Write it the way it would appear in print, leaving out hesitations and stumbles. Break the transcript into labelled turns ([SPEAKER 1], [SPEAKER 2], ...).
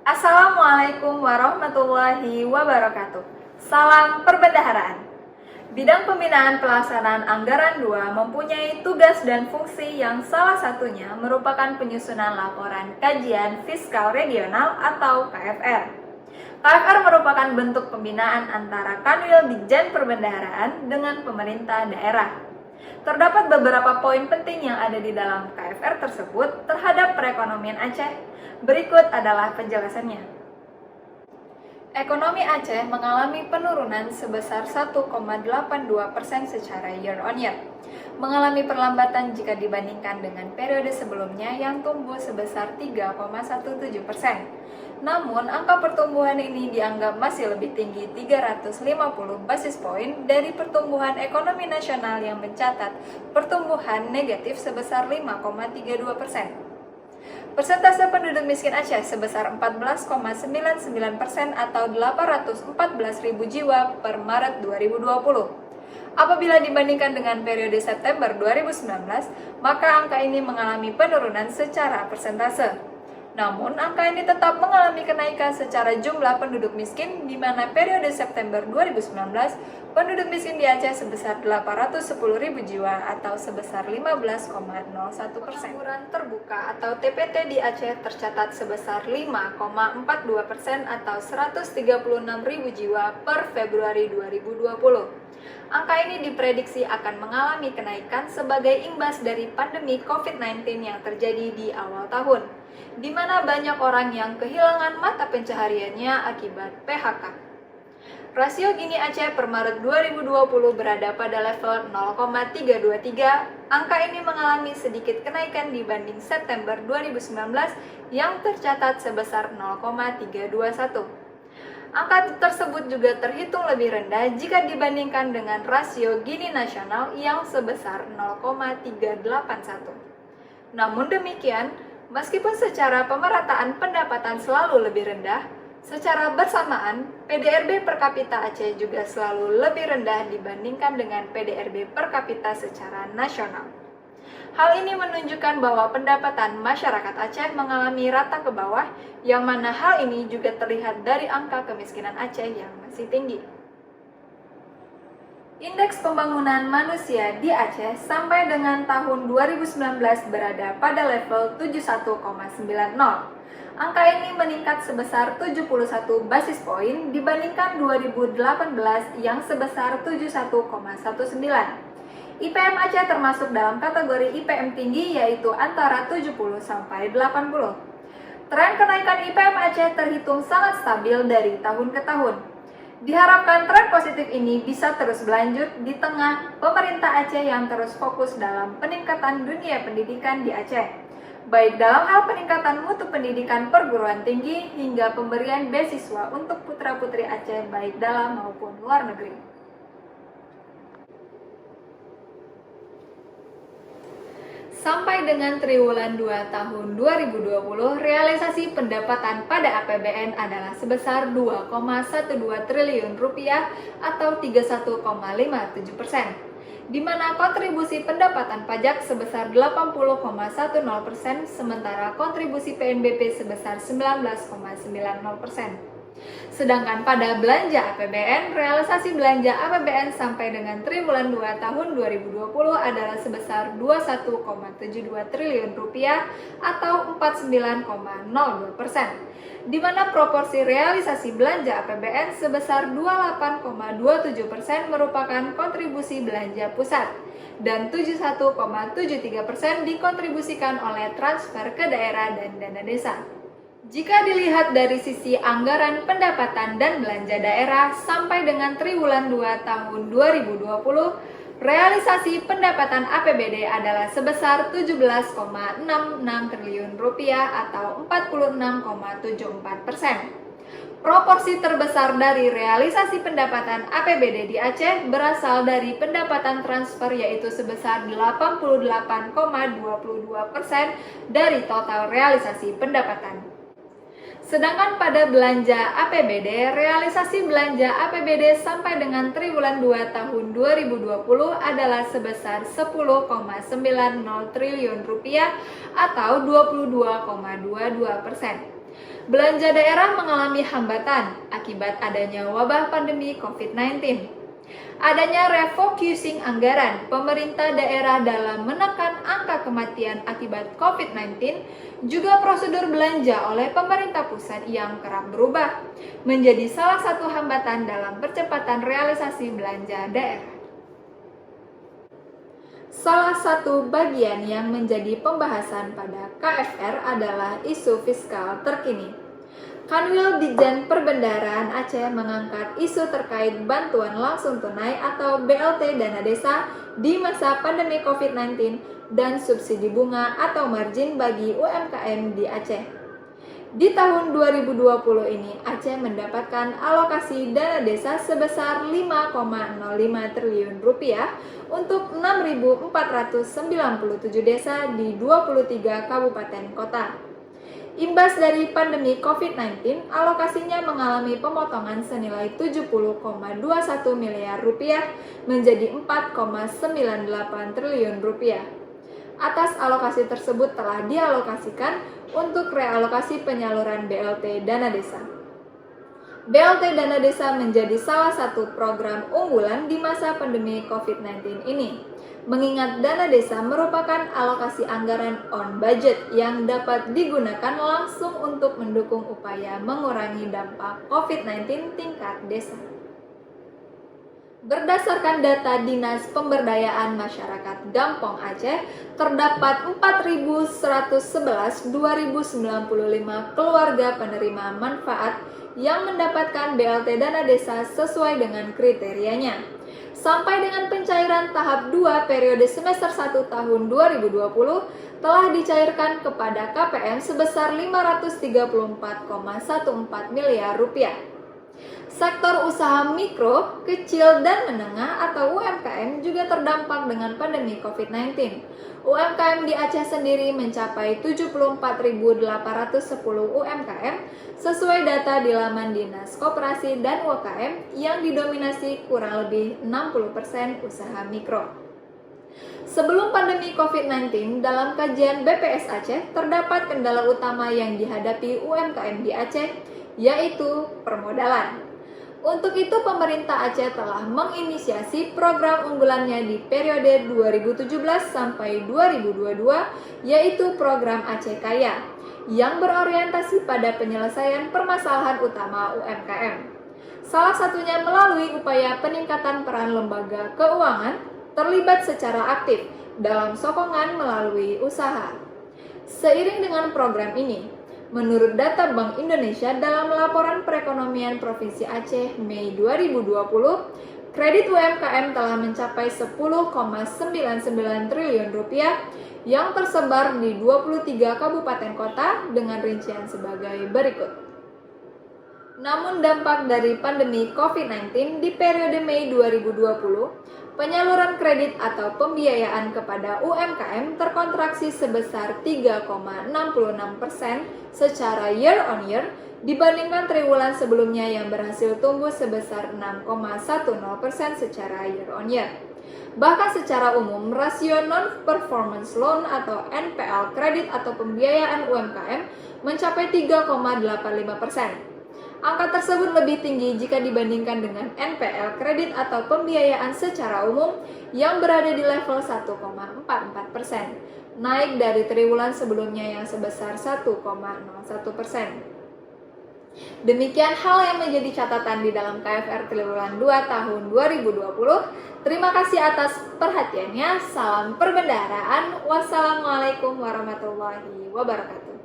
[SPEAKER 1] Assalamualaikum warahmatullahi wabarakatuh. Salam perbendaharaan. Bidang Pembinaan Pelaksanaan Anggaran 2 mempunyai tugas dan fungsi yang salah satunya merupakan penyusunan laporan kajian fiskal regional atau KFR. KFR merupakan bentuk pembinaan antara Kanwil Ditjen Perbendaharaan dengan pemerintah daerah. Terdapat beberapa poin penting yang ada di dalam KFR tersebut terhadap perekonomian Aceh. Berikut adalah penjelasannya. Ekonomi Aceh mengalami penurunan sebesar 1,82% secara year on year, mengalami perlambatan jika dibandingkan dengan periode sebelumnya yang tumbuh sebesar 3,17%. Namun, angka pertumbuhan ini dianggap masih lebih tinggi 350 basis poin dari pertumbuhan ekonomi nasional yang mencatat pertumbuhan negatif sebesar 5,32%. Persentase penduduk miskin Aceh sebesar 14,99% atau 814.000 jiwa per Maret 2020. Apabila dibandingkan dengan periode September 2019, maka angka ini mengalami penurunan secara persentase. Namun, angka ini tetap mengalami kenaikan secara jumlah penduduk miskin, di mana periode September 2019, penduduk miskin di Aceh sebesar 810.000 jiwa atau sebesar 15,01%. Pengangguran terbuka atau TPT di Aceh tercatat sebesar 5,42% atau 136.000 jiwa per Februari 2020. Angka ini diprediksi akan mengalami kenaikan sebagai imbas dari pandemi COVID-19 yang terjadi di awal tahun, di mana banyak orang yang kehilangan mata pencahariannya akibat PHK. Rasio Gini Aceh per Maret 2020 berada pada level 0,323. Angka ini mengalami sedikit kenaikan dibanding September 2019 yang tercatat sebesar 0,321. Angka tersebut juga terhitung lebih rendah jika dibandingkan dengan rasio Gini nasional yang sebesar 0,381. Namun demikian, meskipun secara pemerataan pendapatan selalu lebih rendah, secara bersamaan PDRB per kapita Aceh juga selalu lebih rendah dibandingkan dengan PDRB per kapita secara nasional. Hal ini menunjukkan bahwa pendapatan masyarakat Aceh mengalami rata ke bawah, yang mana hal ini juga terlihat dari angka kemiskinan Aceh yang masih tinggi. Indeks pembangunan manusia di Aceh sampai dengan tahun 2019 berada pada level 71,90. Angka ini meningkat sebesar 71 basis poin dibandingkan 2018 yang sebesar 71,19. IPM Aceh termasuk dalam kategori IPM tinggi, yaitu antara 70 sampai 80. Tren kenaikan IPM Aceh terhitung sangat stabil dari tahun ke tahun. Diharapkan tren positif ini bisa terus berlanjut di tengah pemerintah Aceh yang terus fokus dalam peningkatan dunia pendidikan di Aceh, baik dalam hal peningkatan mutu pendidikan perguruan tinggi hingga pemberian beasiswa untuk putra-putri Aceh baik dalam maupun luar negeri. Sampai dengan triwulan 2 tahun 2020, realisasi pendapatan pada APBN adalah sebesar 2,12 triliun rupiah atau 31,57%, di mana kontribusi pendapatan pajak sebesar 80,10%, sementara kontribusi PNBP sebesar 19,90%. Sedangkan pada belanja APBN, realisasi belanja APBN sampai dengan triwulan 2 tahun 2020 adalah sebesar 21,72 triliun rupiah atau 49,02%, di mana proporsi realisasi belanja APBN sebesar 28,27% merupakan kontribusi belanja pusat dan 71,73% dikontribusikan oleh transfer ke daerah dan dana desa. Jika dilihat dari sisi anggaran pendapatan dan belanja daerah sampai dengan triwulan 2 tahun 2020, realisasi pendapatan APBD adalah sebesar 17,66 triliun rupiah atau 46,74%. Proporsi terbesar dari realisasi pendapatan APBD di Aceh berasal dari pendapatan transfer, yaitu sebesar 88,22% dari total realisasi pendapatan. Sedangkan pada belanja APBD, realisasi belanja APBD sampai dengan triwulan 2 tahun 2020 adalah sebesar 10,90 triliun rupiah atau 22,22%. Belanja daerah mengalami hambatan akibat adanya wabah pandemi COVID-19. Adanya refocusing anggaran pemerintah daerah dalam menekan angka kematian akibat COVID-19, juga prosedur belanja oleh pemerintah pusat yang kerap berubah, menjadi salah satu hambatan dalam percepatan realisasi belanja daerah. Salah satu bagian yang menjadi pembahasan pada KFR adalah isu fiskal terkini. Kanwil Ditjen Perbendaharaan Aceh mengangkat isu terkait bantuan langsung tunai atau BLT dana desa di masa pandemi COVID-19 dan subsidi bunga atau margin bagi UMKM di Aceh. Di tahun 2020 ini, Aceh mendapatkan alokasi dana desa sebesar 5,05 triliun rupiah untuk 6.497 desa di 23 kabupaten kota. Imbas dari pandemi COVID-19, alokasinya mengalami pemotongan senilai 70,21 miliar rupiah menjadi 4,98 triliun rupiah. Atas alokasi tersebut telah dialokasikan untuk realokasi penyaluran BLT Dana Desa. BLT Dana Desa menjadi salah satu program unggulan di masa pandemi COVID-19 ini. Mengingat dana desa merupakan alokasi anggaran on budget yang dapat digunakan langsung untuk mendukung upaya mengurangi dampak COVID-19 tingkat desa. Berdasarkan data Dinas Pemberdayaan Masyarakat Gampong Aceh, terdapat 4.111 2.095 keluarga penerima manfaat yang mendapatkan BLT dana desa sesuai dengan kriterianya. Sampai dengan pencairan tahap 2 periode semester 1 tahun 2020 telah dicairkan kepada KPM sebesar 534,14 miliar rupiah. Sektor usaha mikro, kecil, dan menengah atau UMKM juga terdampak dengan pandemi COVID-19. UMKM di Aceh sendiri mencapai 74.810 UMKM sesuai data di laman Dinas Koperasi dan UKM yang didominasi kurang lebih 60% usaha mikro. Sebelum pandemi COVID-19, dalam kajian BPS Aceh terdapat kendala utama yang dihadapi UMKM di Aceh, yaitu permodalan. Untuk itu, pemerintah Aceh telah menginisiasi program unggulannya di periode 2017 sampai 2022, yaitu program Aceh Kaya, yang berorientasi pada penyelesaian permasalahan utama UMKM. Salah satunya melalui upaya peningkatan peran lembaga keuangan terlibat secara aktif dalam sokongan melalui usaha. Seiring dengan program ini, menurut data Bank Indonesia dalam laporan perekonomian Provinsi Aceh Mei 2020, kredit UMKM telah mencapai 10,99 triliun rupiah yang tersebar di 23 kabupaten kota dengan rincian sebagai berikut. Namun dampak dari pandemi COVID-19 di periode Mei 2020, penyaluran kredit atau pembiayaan kepada UMKM terkontraksi sebesar 3,66% secara year on year dibandingkan triwulan sebelumnya yang berhasil tumbuh sebesar 6,10% secara year on year. Bahkan secara umum, rasio non-performance loan atau NPL kredit atau pembiayaan UMKM mencapai 3,85%. Angka tersebut lebih tinggi jika dibandingkan dengan NPL kredit atau pembiayaan secara umum yang berada di level 1,44%, naik dari triwulan sebelumnya yang sebesar 1,01%. Demikian hal yang menjadi catatan di dalam KFR triwulan 2 tahun 2020. Terima kasih atas perhatiannya. Salam perbendaharaan. Wassalamualaikum warahmatullahi wabarakatuh.